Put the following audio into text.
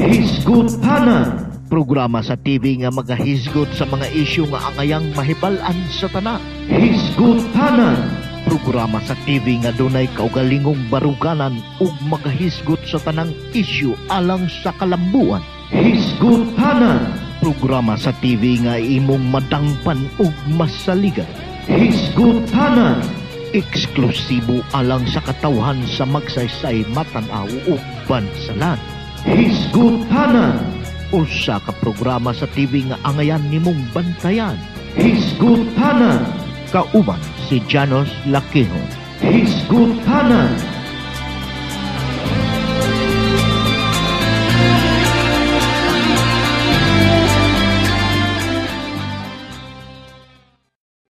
Hisgutanan, programa sa TV nga magahisgot sa mga isyu nga angayang mahibal-an sa tanan. Hisgutanan, programa sa TV nga dunay kaugalingong baruganan ug magahisgot sa tanang isyu alang sa kalambuan. Hisgutanan, programa sa TV nga imong madangpan ug masaligan. Hisgutanan, eksklusibo alang sa katawhan sa magsaysay matanaw ug bansalan. Hisgutanan, usa ka programa sa TV nga angayan nimong bantayan. Hisgutanan, kauban si Janos Laquejo. Hisgutanan,